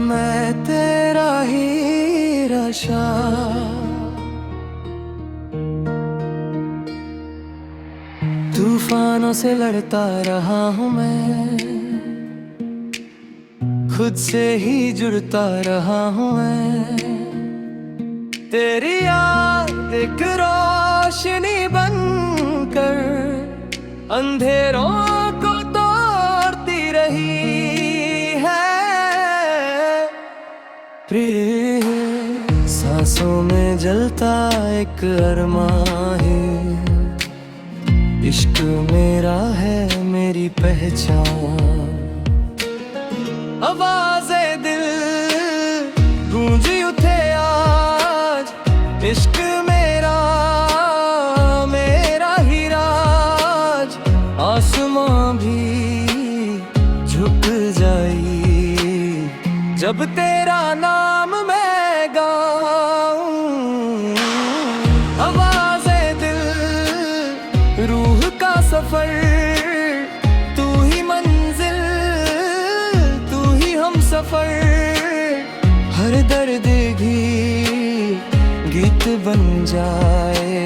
मैं तेरा ही रशा, तूफानों से लड़ता रहा हूँ मैं, खुद से ही जुड़ता रहा हूँ मैं। तेरी याद एक रोशनी बनकर अंधेरों को तोड़ती रही है। प्रिय सांसों में जलता एक अरमां है, इश्क मेरा है मेरी पहचान। आवाज़े दिल गूंजी उठे आज, इश्क मेरा मेरा ही राज। आसमां भी झुक जाई जब तेरा नाम मैं गाऊं। आवाज़े दिल रूह का सफर, तू ही मंजिल तू ही हम सफर। हर दर्द भी गीत बन जाए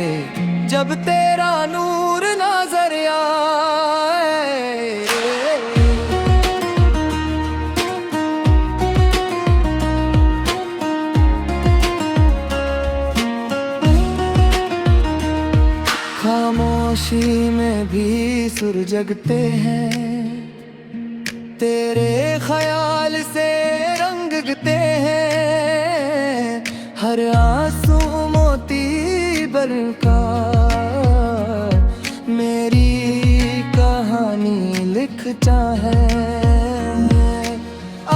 जब तेरा नूर नजर आए। खामोशी में भी सुर जगते हैं, तेरे ख्याल से रंग गते हैं। हर आंसू मोती बनका मेरी कहानी लिखता है।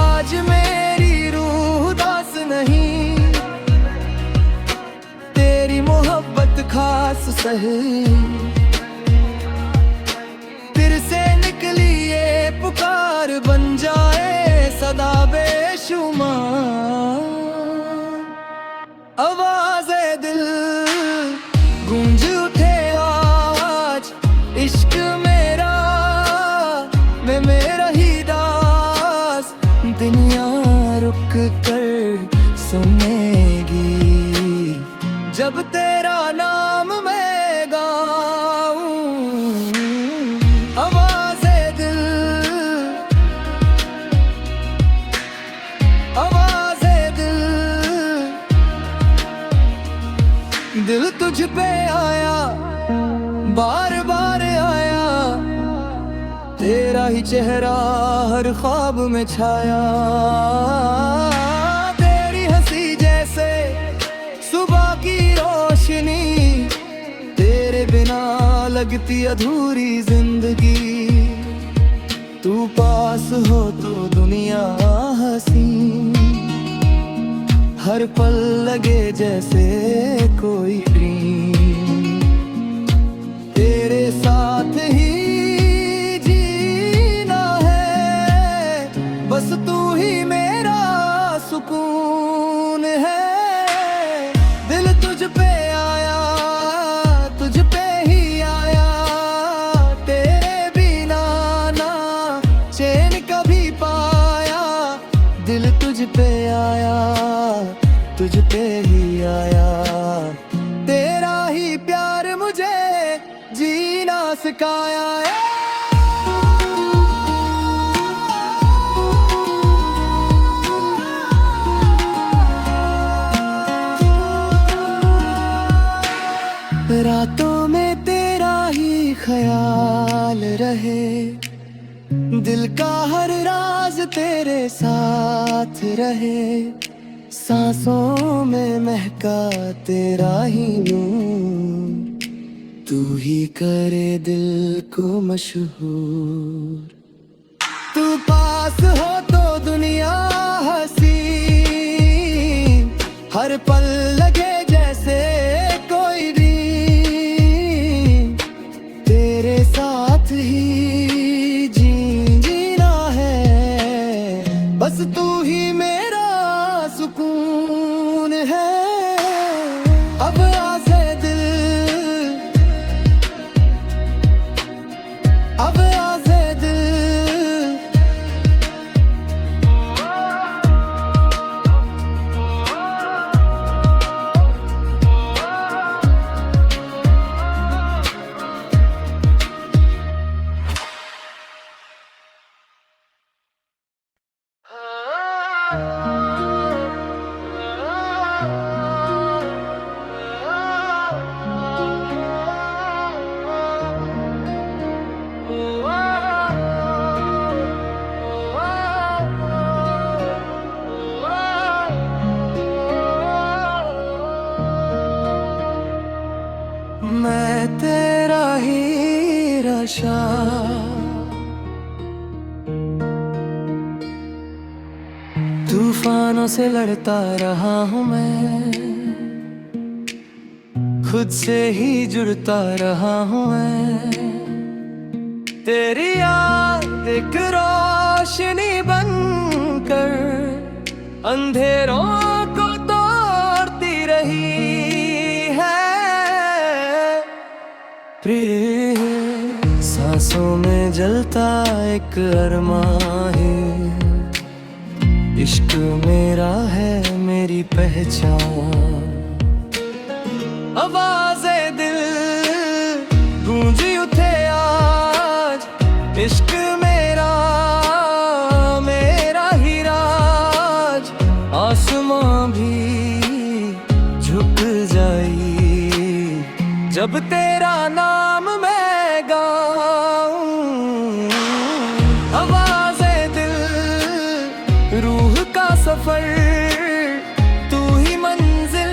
आज मेरी रूह दास नहीं, तेरी मोहब्बत खास सही। तेरे से निकली ये पुकार बन जाए सदा बेशुमार। आवाज़े दिल गूंज उठे आज, इश्क मेरा मैं मेरा ही दास। दुनिया रुक कर सुनेगी जब तेरा नाम मैं गाऊं। आवाज़े दिल आवाज़े दिल तुझ पे आया बार बार आया। तेरा ही चेहरा हर ख्वाब में छाया। तेरी हंसी जैसे सुबह की रोशनी, तेरे बिना लगती अधूरी जिंदगी। तू पास हो तो दुनिया हंसी, हर पल लगे जैसे कोई ड्रीम। तेरे साथ ही जीना है, बस तू ही मेरा सुकून है। दिल तुझ पे आया तुझ पे ही आया, तेरे बिना ना चैन कभी पाया। दिल तुझ पे आया तुझ पे ही आया, तेरा ही प्यार मुझे जीना सिखाया है। रातों में तेरा ही ख्याल रहे, दिल का हर राज तेरे साथ रहे। सांसों में महका तेरा ही नूर, तू ही करे दिल को मशहूर। तू पास हो तो दुनिया हंसी, हर पल लगे जैसे कोई ड्रीम। तेरे तेरा ही रशा। तूफानों से लड़ता रहा हूँ मैं, खुद से ही जुड़ता रहा हूँ मैं। तेरी याद एक रोशनी बनकर अंधेरों को तोड़ती रही है। प्रिय सांसों में जलता एक अरमां है, इश्क मेरा है मेरी पहचान। आवाज़े दिल गूंजी उठे आज, इश्क मेरा मेरा ही राज। आसमां भी झुक जाई जब तेरा नाम मैं गाऊं। आवाज़े दिल रूह का सफर, तू ही मंजिल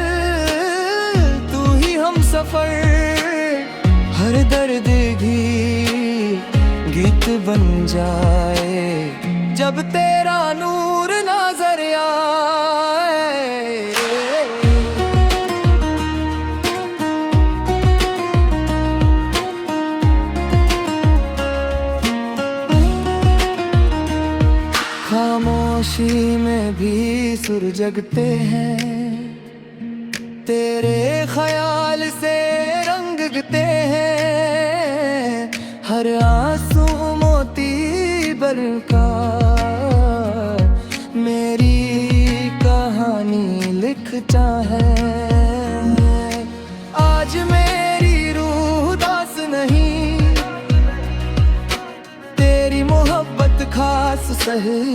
तू ही हम सफर। हर दर्द भी गीत बन जाए जब तेरा नूर नजर आए। खामोशी में भी सुर जगते हैं, तेरे ख्याल से रंग गते हैं। हर आंसू मोती बनकर मेरी कहानी लिखता है। आज मेरी रूह दास नहीं, तेरी मोहब्बत खास सही।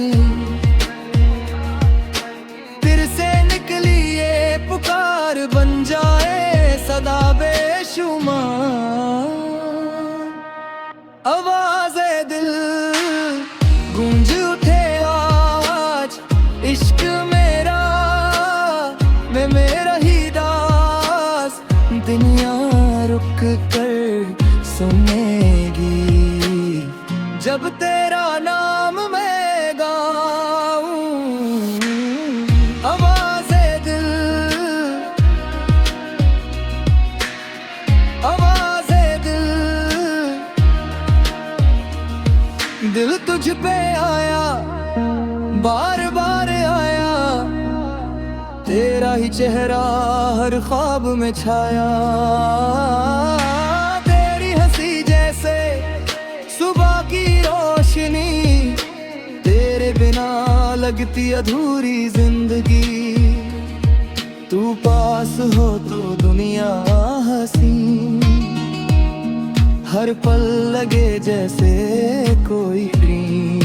फिर से निकली ये पुकार, बन जाए सदा बेशुमार। आवाज़े दिल गूंज उठे आज, इश्क मेरा मैं मेरा ही दास। दुनिया रुक कर सुनेगी जब तेरा नाम मैं गाऊं। आवाज़े दिल आवाज़े दिल, दिल तुझ पे आया बार बार आया। तेरा ही चेहरा हर ख्वाब में छाया। तेरी हंसी जैसे सुबह की रोशनी, तेरे बिना लगती अधूरी जिंदगी। तू पास हो तो दुनिया हंसी, हर पल लगे जैसे कोई ड्रीम।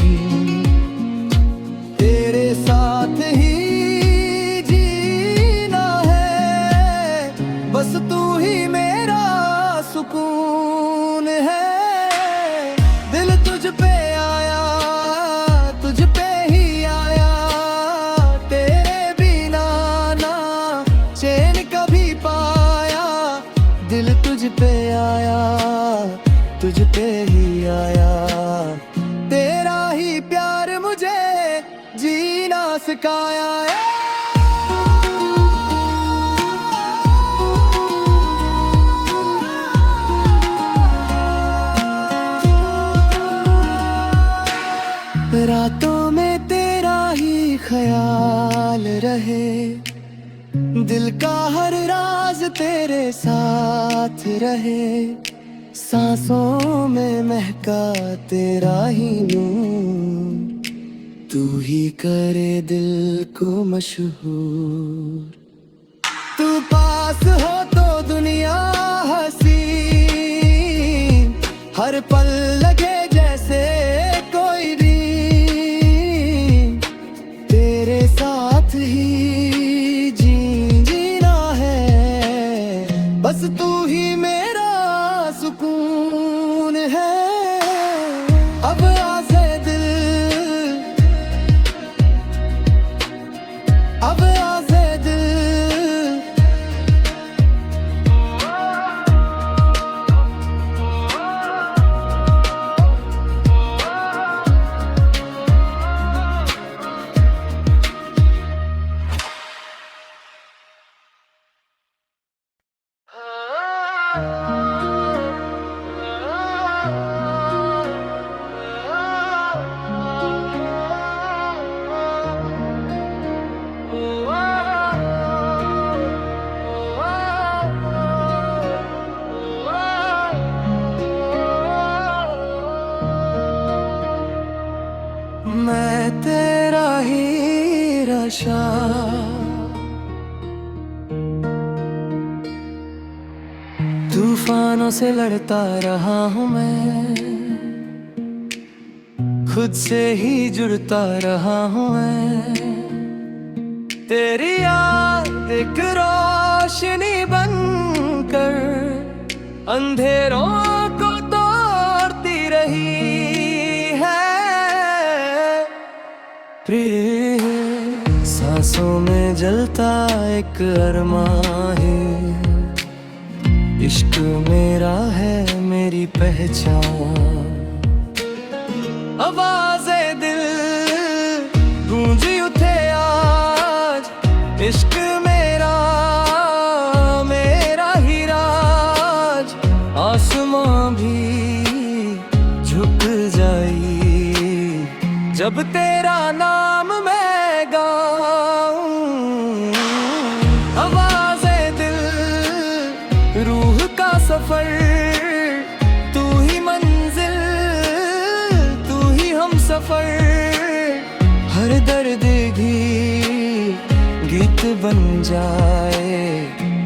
तेरे साथ ही जीना है, बस तू ही मेरा सुकून है। दिल तुझ पे आया तुझ पे ही आया, तेरे बिना ना चैन कभी पाया। दिल तुझ पे आया तुझ पे ही आया, तेरा ही प्यार मुझे जीना सिखाया है। रातों में तेरा ही ख्याल रहे, दिल का हर राज तेरे साथ रहे। सांसों में महका तेरा ही नूर, तू ही करे दिल को मशहूर। तू पास हो तो दुनिया हंसी, हर पल लगे जैसे कोई रीम। तेरे साथ ही जीना है, बस तू ही मेरा सुकून है। अब आज़े दिल अब आज़े दिल नशा। तूफानों से लड़ता रहा हूँ मैं, खुद से ही जुड़ता रहा हूँ मैं। तेरी याद एक रोशनी बनकर अंधेरों को तोड़ती रही है। प्रिय सांसों में जलता एक अरमां है, इश्क मेरा है मेरी पहचान। आवाज़े दिल गूंजी उठे आज, इश्क मेरा मेरा ही राज। आसमां भी झुक जाई जब तेरा नाम मैं गाऊं। आवाज़े दिल रूह का सफर, तू ही मंजिल तू ही हम सफर। हर दर्द भी गीत बन जाए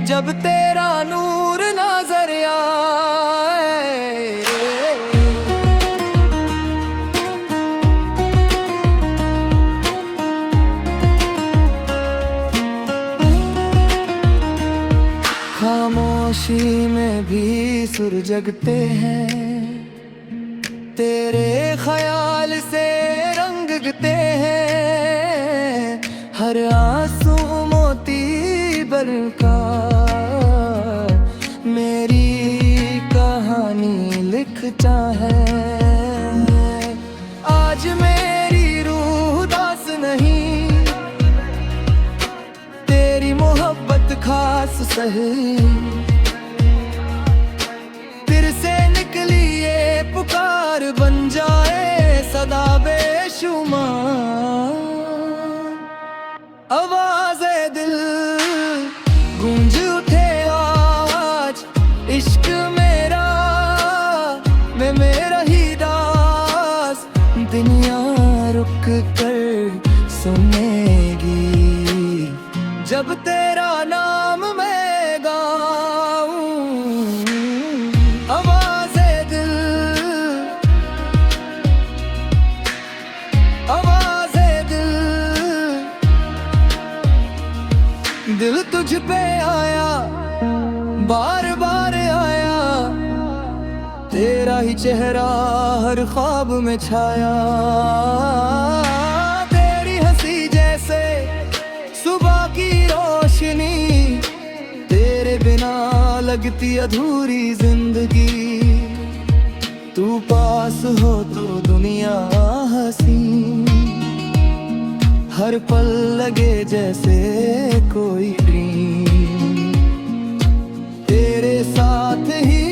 जब तेरा नूर नजर आए। खामोशी में भी सुर जगते हैं, तेरे ख्याल से रंग गते हैं। हर आंसू मोती बनका मेरी कहानी लिखता है। आज मेरी रूह दास नहीं, तेरी मोहब्बत खास सही। फिर से निकली ये पुकार, बन जाए सदा बेशुमार। आवाज़े दिल गूंज उठे आज, इश्क मेरा मैं मेरा ही दास। दुनिया रुक कर सुनेगी जब तेरा नाम मैं गाऊं। आवाज़े दिल आवाज़े दिल तुझ पे आया, बार बार आया। तेरा ही चेहरा हर ख्वाब में छाया। तेरी हंसी जैसे सुबह की रोशनी, तेरे बिना लगती अधूरी जिंदगी। तू पास हो तो दुनिया हंसी, हर पल लगे जैसे कोई ड्रीम। तेरे साथ ही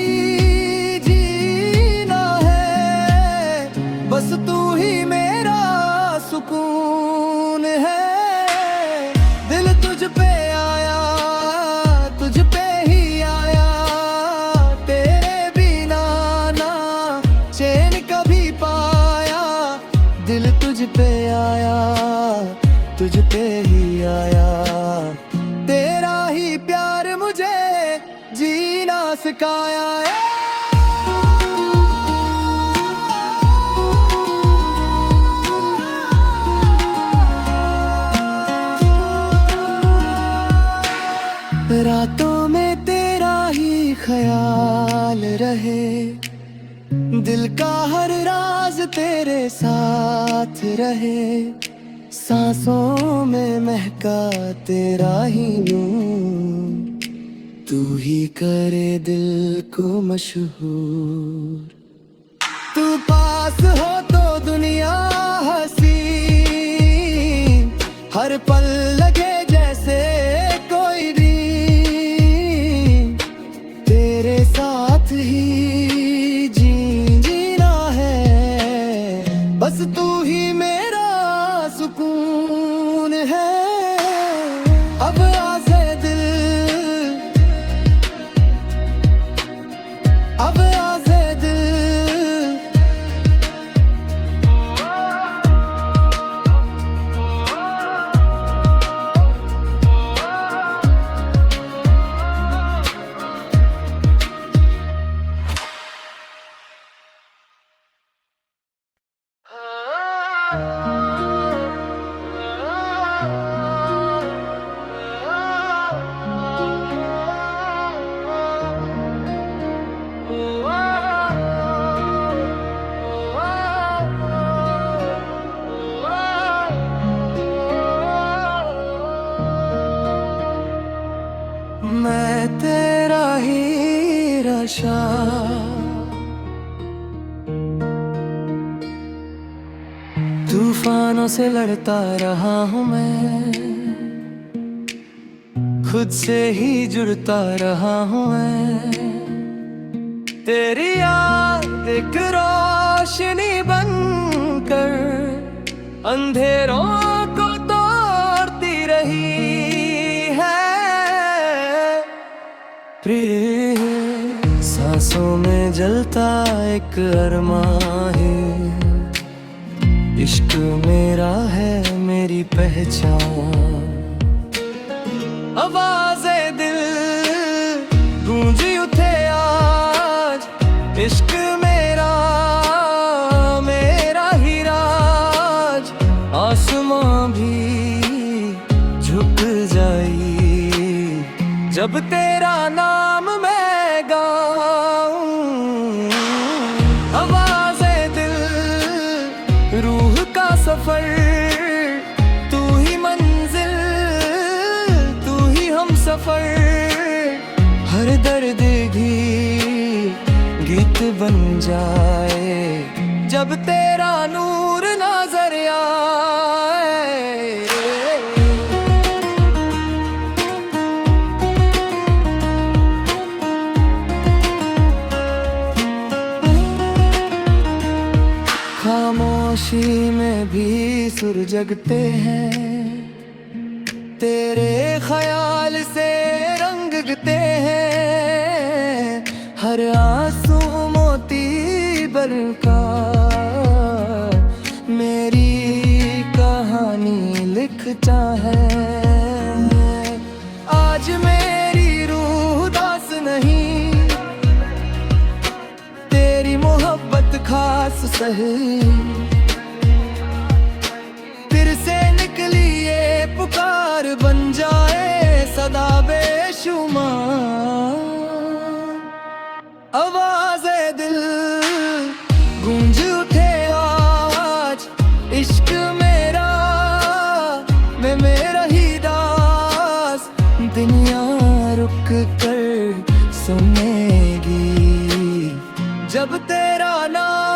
जीना है, बस तू ही मेरा सुकून है। दिल तुझ पे आया, तुझ पे ही आया। तेरे बिना ना चैन कभी पाया। दिल तुझ पे आया, तुझ पे ही आया। तेरा ही प्यार मुझे जीना सिखाया है। रातों में तेरा ही ख्याल रहे, दिल का हर राज तेरे साथ रहे। सांसों में महका तेरा ही नूर, तू ही करे दिल को मशहूर। तू पास हो तो दुनिया हंसी, हर पल लगे जैसे कोई ड्रीम। तेरे साथ ही जीना है, बस तू ही मेरा सुकून है। अब आज़े दिल, अब आज़े दिल। नशा। तूफानों से लड़ता रहा हूँ मैं, खुद से ही जुड़ता रहा हूँ मैं। तेरी याद एक रोशनी बनकर अंधेरों को तोड़ती रही है। प्रिय सांसों में जलता एक अरमां है, इश्क मेरा है मेरी पहचान। आवाज़े दिल गूंजी उठे आज, इश्क मेरा मेरा ही राज। आसमां भी झुक जाई जब तेरा नाम मैं गाऊं। आवाज़े दिल रूह का सफर, तू ही मंजिल तू ही हम सफर। हर दर्द भी गीत बन जाए जब तेरा नूर नजर आए। खामोशी में भी सुर जगते हैं, तेरे ख्याल से रंग गते हैं। हर आंसू मोती बनका मेरी कहानी लिखता है। आज मेरी रूह दास नहीं, तेरी मोहब्बत खास सही। फिर से निकली ये पुकार, बन जाए सदा बेशुमार। आवाज़े दिल गूंज उठे आज, इश्क मेरा मैं मेरा ही दास। दुनिया रुक कर सुनेगी जब तेरा नाम